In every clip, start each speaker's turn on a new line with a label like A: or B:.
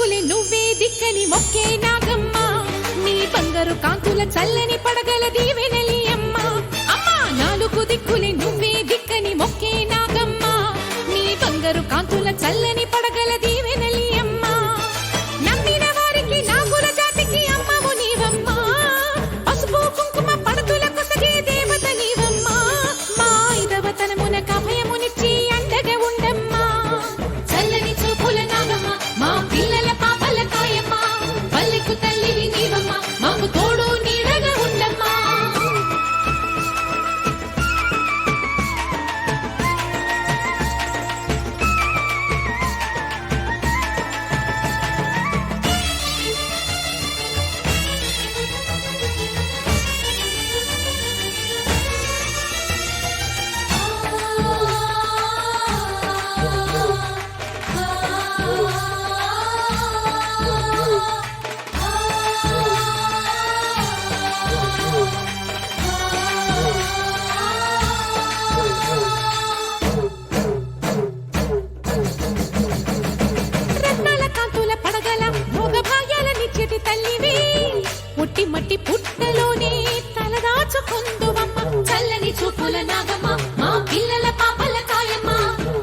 A: దిక్కులే నువ్వే దిక్కని మొక్కే నాగమ్మ నీ బంగారు కాంతుల చల్లని పడగల దీవెనలి అమ్మ అమ్మా నాలుగు దిక్కులే నువ్వే దిక్కని మొక్కే నాగమ్మ నీ బంగారు కాంతుల చల్లని పడగల దీవెనలి అమ్మ నమ్మిన వారికి నాగుల జాతికి అమ్మవు నీవమ్మ పసుపు కుంకుమ పడతుల కొసగే దేవత నీవమ్మ మా ఐదవతనమునక అభయమునిచ్చి అండగా ఉండమ్మా చల్లని చూపుల నాగమ్మ మా పిల్లల పాపల కాయమ్మ పల్లెకు తల్లివి నీవమ్మ మాకు తోడు నీడగా ఉండమ్మా పుట్టి మట్టి పుట్టలోనే తలదాచుకుందువమ్మ చల్లని చూపుల నాగమ్మ మా పిల్లల పాపల కాయమ్మ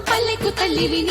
A: పల్లెకు తల్లివి